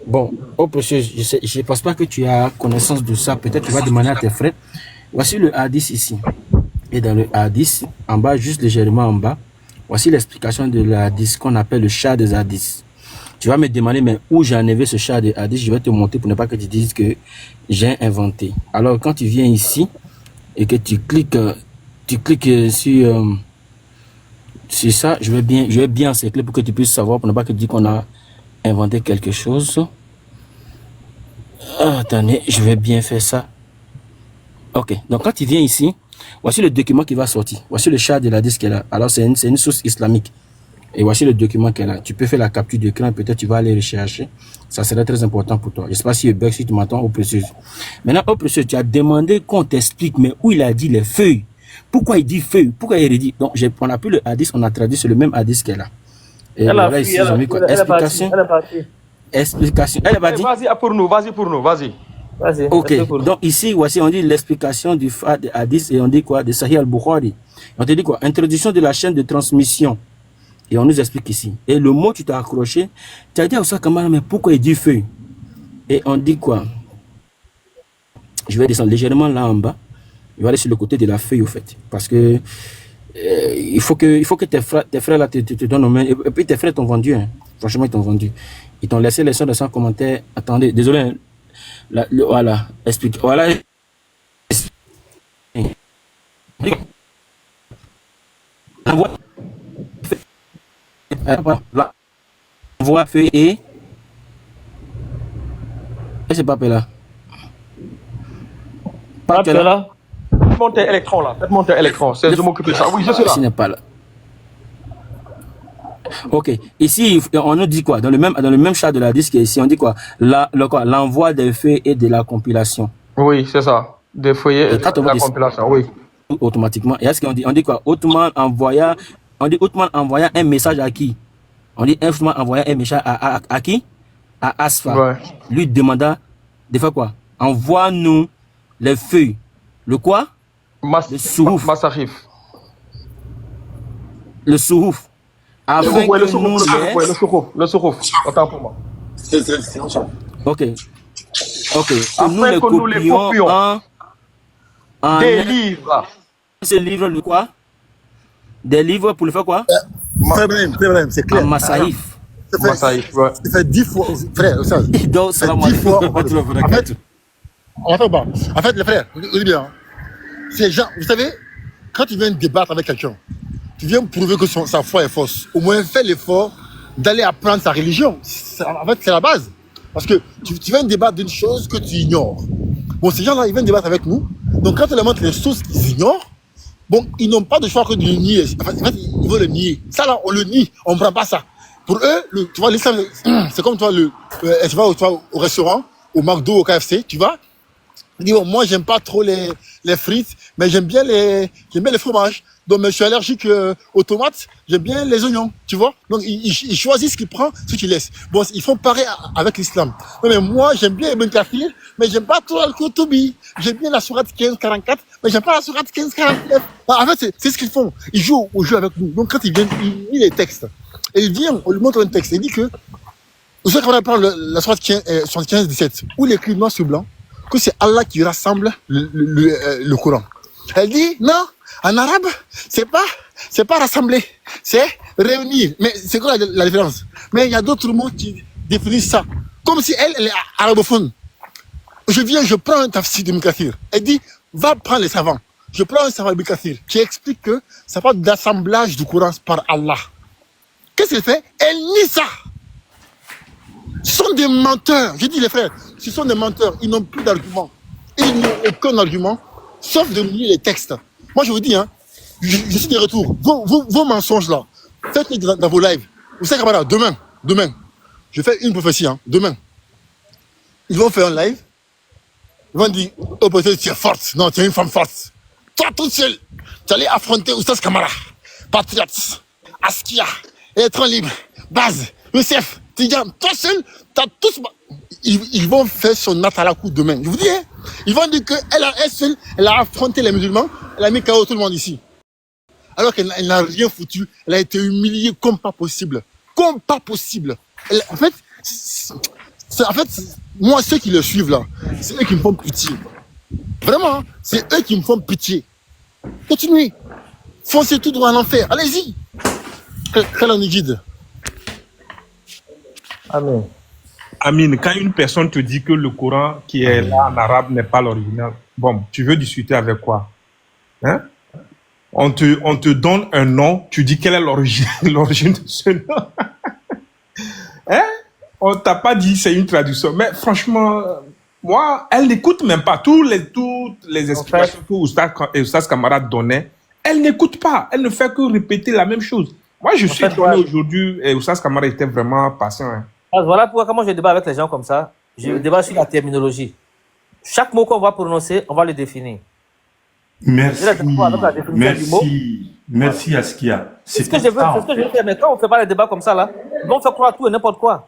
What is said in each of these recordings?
Bon, au précieux, je ne pense pas que tu as connaissance de ça. Peut-être tu vas demander à tes frères. Voici le hadith ici. Et dans le hadith, en bas, juste légèrement en bas, voici l'explication de le hadith qu'on appelle le chat des hadiths. Tu vas me demander, mais où j'ai enlevé ce chat des hadiths? Je vais te montrer pour ne pas que tu dises que j'ai inventé. Alors, quand tu viens ici et que tu cliques sur ça, je vais bien encercler pour que tu puisses savoir, pour ne pas que tu dises qu'on a inventé quelque chose. Ah, attendez, je vais bien faire ça. Ok, donc quand tu viens ici, voici le document qui va sortir. Voici le chat de la disque qu'elle a. Alors, c'est une source islamique. Et voici le document qu'elle a. Tu peux faire la capture d'écran, peut-être tu vas aller rechercher. Ça serait très important pour toi. Je ne sais pas si bug, si tu m'entends, au précieux. Maintenant, au précieux, tu as demandé qu'on t'explique, mais où il a dit les feuilles. Pourquoi il dit feuilles? Pourquoi il dit? Donc, on a pris le hadith, on a traduit sur le même hadith qu'elle a. Et Elle a voilà, fui, ici, ils ont mis quoi? Explication. elle est partie. Explication. Elle va dire. Vas-y, pour nous, vas-y. Vas-y, Ok, pour nous. donc ici, voici, on dit l'explication du hadith et on dit quoi? De Sahih al-Bukhari. On te dit quoi? Introduction de la chaîne de transmission. Et on nous explique ici. Et le mot, tu t'as accroché. Tu as dit à Oussa Kamara, mais pourquoi il dit feu? Et on dit quoi? Je vais descendre légèrement là en bas. Je vais aller sur le côté de la feuille, au fait. Parce que il faut que tes frères là, te donnent aux mains. Et puis tes frères t'ont vendu. Hein. Franchement, ils t'ont vendu. Ils t'ont laissé les sons de 100 commentaires. Attendez, désolé. Hein. Voilà. Explique. Voilà. Là. Envoie feuille et c'est pas là. Pas là. Faites monter électron là. Faites monter électron. C'est je m'occupe de ça. Oui, je suis là. Ici n'est pas là. Ok. Ici, on nous dit quoi? Dans le même chat de la disque, ici, on dit quoi? L'envoi des feuilles et de la compilation. Oui, c'est ça. Des feuillets et de la compilation, oui. Automatiquement. Et est-ce qu'on dit? On dit quoi? Othman envoya un message à qui? On dit Othman envoya un message à qui? À Asfa. Ouais. Lui demanda de faire quoi? Envoie-nous les feuilles. Le quoi? Le souhouf. Massarif. Le souhouf. Afin que nous le souhouf. Autant pour moi. Ok. Ok. Que nous les copions en des livres. Ce livre, le quoi? Des livres pour le faire quoi? C'est clair. En Massaïf. Massaïf, ouais. Ça fait 10 fois, frère, ça. Donc, ça va 10 fois. En fait, les frères, vous bien. Ces gens, vous savez, quand tu viens débattre avec quelqu'un, tu viens prouver que sa foi est fausse. Au moins, fais l'effort d'aller apprendre sa religion. En fait, c'est la base. Parce que tu viens débattre d'une chose que tu ignores. Bon, ces gens-là, ils viennent débattre avec nous. Donc, quand tu leur montres les choses qu'ils ignorent, bon, ils n'ont pas de choix que de le nier. En fait, ils veulent le nier. Ça, là, on le nie. On ne prend pas ça. Pour eux, tu vois, l'islam, c'est comme toi, tu vas au restaurant, au McDo, au KFC, tu vas. Il dit, bon, moi, j'aime pas trop les frites, mais j'aime bien les fromages. Donc, mais je suis allergique aux tomates, j'aime bien les oignons, tu vois. Donc, ils choisissent ce qu'ils prennent, ce qu'ils laissent. Bon, ils font pareil avec l'islam. Non, mais moi, j'aime bien Ibn Kathir, mais j'aime pas trop Al-Qurtubi. J'aime bien la sourate 1544, mais j'aime pas la sourate 1549. En fait, c'est ce qu'ils font. Ils jouent au jeu avec nous. Donc, quand ils viennent, ils lisent les textes. Et il vient, on lui montre un texte. Il dit que, vous savez, quand on parle la sourate 15-17, où il écrit noir sur blanc, que c'est Allah qui rassemble le Coran. Elle dit, non, en arabe, c'est pas rassembler, c'est réunir. Mais c'est quoi la différence? Mais il y a d'autres mots qui définissent ça. Comme si elle est arabophone. Je prends un tafsir de Ibn Kathir. Elle dit, va prendre les savants. Je prends un savant Ibn Kathir qui explique que ça parle d'assemblage du Coran par Allah. Qu'est-ce qu'elle fait? Elle nie ça. Ce sont des menteurs. Je dis les frères, ce sont des menteurs. Ils n'ont plus d'argument. Ils n'ont aucun argument, sauf de lire les textes. Moi, je vous dis, hein, je suis de retour. Vos mensonges là, faites-les dans vos lives. Vous savez, camarades, demain, je fais une prophétie, hein, demain. Ils vont faire un live. Ils vont dire, oh, peut-être tu es forte. Non, tu es une femme forte. Toi, toute seule, tu allais affronter Oustaz Kamara, Patriots, Askia, Électron Libre, Baz, Youssef, Tidiane, toi seul, t'as tous. Ils vont faire son atalakou demain. Je vous dis, hein, ils vont dire qu'elle seule, elle a affronté les musulmans, elle a mis KO tout le monde ici. Alors qu'elle n'a rien foutu, elle a été humiliée comme pas possible. Comme pas possible. En fait, En fait, moi, ceux qui le suivent là, c'est eux qui me font pitié. Vraiment, hein, c'est eux qui me font pitié. Continuez. Foncez tout droit en enfer. Allez-y. Quel en est guide. Amen. Amine, quand une personne te dit que le Coran qui est là en arabe n'est pas l'original, bon, tu veux discuter avec quoi? Hein? On te donne un nom, tu dis quelle est l'origine de ce nom? Hein? On t'a pas dit c'est une traduction. Mais franchement, moi, elle n'écoute même pas. Toutes les explications que Oustaz Kamara donnait, elle n'écoute pas. Elle ne fait que répéter la même chose. Moi, je suis étonné aujourd'hui, et Oustaz Kamara était vraiment patient. Hein. Voilà pourquoi, comment je débat avec les gens comme ça, je débat sur la terminologie. Chaque mot qu'on va prononcer, on va le définir. Merci. Merci. Merci Askia. C'est ce que je veux faire. Mais quand on ne fait pas les débats comme ça, là, on fait croire tout et n'importe quoi.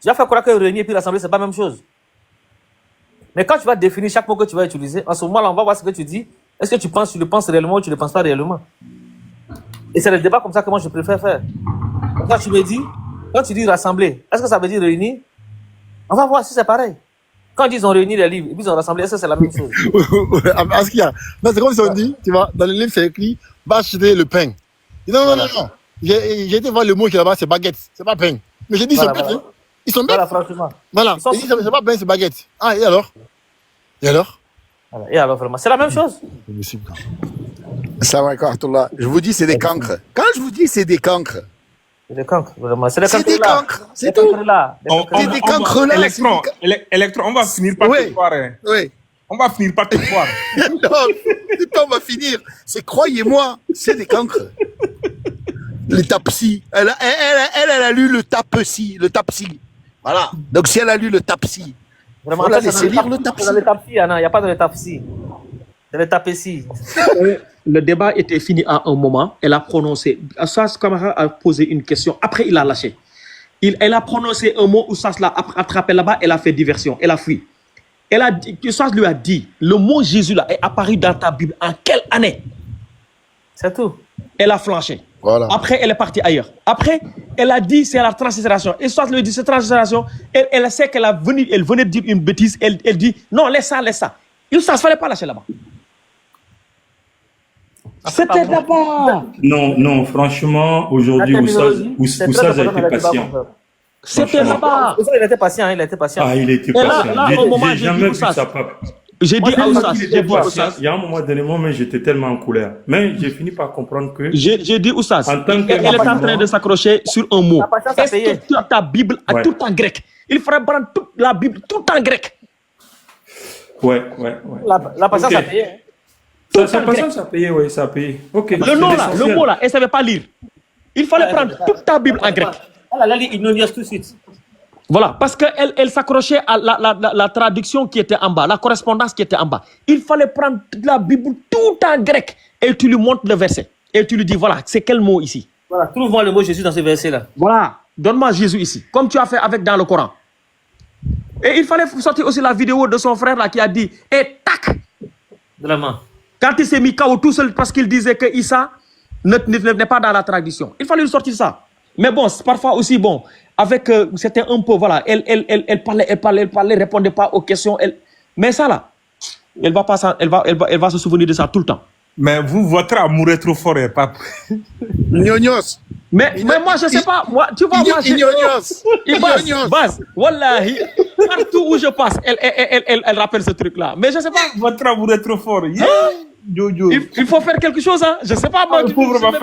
J'ai fait croire que réunir et puis rassembler, c'est pas la même chose. Mais quand tu vas définir chaque mot que tu vas utiliser, en ce moment-là, on va voir ce que tu dis. Est-ce que tu le penses réellement ou tu ne le penses pas réellement? Et c'est le débat comme ça que moi je préfère faire. Quand tu dis rassembler, est-ce que ça veut dire réunir? On va voir si c'est pareil. Quand ils ont réuni les livres et puis ils ont rassemblé, est-ce que c'est la même chose? Askia, c'est comme si on dit, tu vois, dans le livre c'est écrit, va acheter le pain. Non. J'ai été voir le mot qui est là-bas, c'est baguette, c'est pas pain. Mais j'ai dit, ils sont bêtes. Voilà, franchement. Voilà, ils disent, c'est pas pain, c'est baguette. Ah, et alors? Voilà, vraiment, c'est la même chose. Ça va, je vous dis, c'est des cancres. Quand je vous dis, c'est des cancres. C'est des cancres, vraiment. C'est des cancres, c'est tout. C'est des cancres là. Électron, on va finir par te voir. Hein. Oui. On va finir par te voir. Non, c'est pas on va finir. C'est, croyez-moi, c'est des cancres. Le tapsi. Elle a lu le tapsi. Voilà. Donc si elle a lu le tapsi, vraiment, on l'a laissé lire le tapsi. Dans le tapsi, il n'y a pas de tapsi. C'est le tapsi. Le débat était fini à un moment. Elle a prononcé. Oustaz Kamara a posé une question. Après, il a lâché. Elle a prononcé un mot. Oustaz l'a attrapé là-bas. Elle a fait diversion. Elle a fui. Oustaz lui a dit, le mot Jésus là est apparu dans ta Bible. En quelle année? C'est tout. Elle a flanché. Voilà. Après, elle est partie ailleurs. Après, elle a dit c'est la translittération. Et Oustaz lui dit c'est translittération. Elle sait qu'elle venait de dire une bêtise. Elle dit non, laisse ça. Oustaz, il ne fallait pas lâcher là-bas. C'était d'abord. Non, franchement, aujourd'hui, Oustaz a été patient. C'était là-bas. Il était patient, il était patient. Ah, il était patient. J'ai jamais vu ça. J'ai dit à Oustaz. Il y a un moment donné, moi, j'étais tellement en colère. Mais j'ai fini par comprendre que. J'ai dit Oustaz. Elle est en train de s'accrocher sur un mot. Est-ce que ta Bible a tout en grec? Il faudrait prendre toute la Bible tout en grec. Ouais. La patience a payé. Ça a payé, oui, ça a payé. Ok. Le mot là, elle ne savait pas lire. Il fallait prendre toute ta Bible en grec. Elle a lu ignorance tout de suite. Voilà, parce qu'elle s'accrochait à la traduction qui était en bas, la correspondance qui était en bas. Il fallait prendre la Bible tout en grec et tu lui montres le verset. Et tu lui dis, voilà, c'est quel mot ici? Voilà, trouve-moi le mot Jésus dans ce verset-là. Voilà, donne-moi Jésus ici, comme tu as fait avec dans le Coran. Et il fallait sortir aussi la vidéo de son frère là qui a dit, et tac! Vraiment. Quand il s'est mis KO tout seul parce qu'il disait que Issa n'est pas dans la tradition. Il fallait lui sortir ça. Mais bon, parfois aussi, bon, avec, c'était un peu, voilà, elle parlait, répondait pas aux questions. Mais ça là, elle va se souvenir de ça tout le temps. Mais votre amour est trop fort, et pas. Gnognos. Mais moi, je sais pas, moi, tu vois, moi, Baz, wallahi, partout où je passe, elle rappelle ce truc-là. Mais je sais pas. Votre amour est trop fort. Il faut faire quelque chose, hein. Je sais pas, moi. Il faut vraiment faire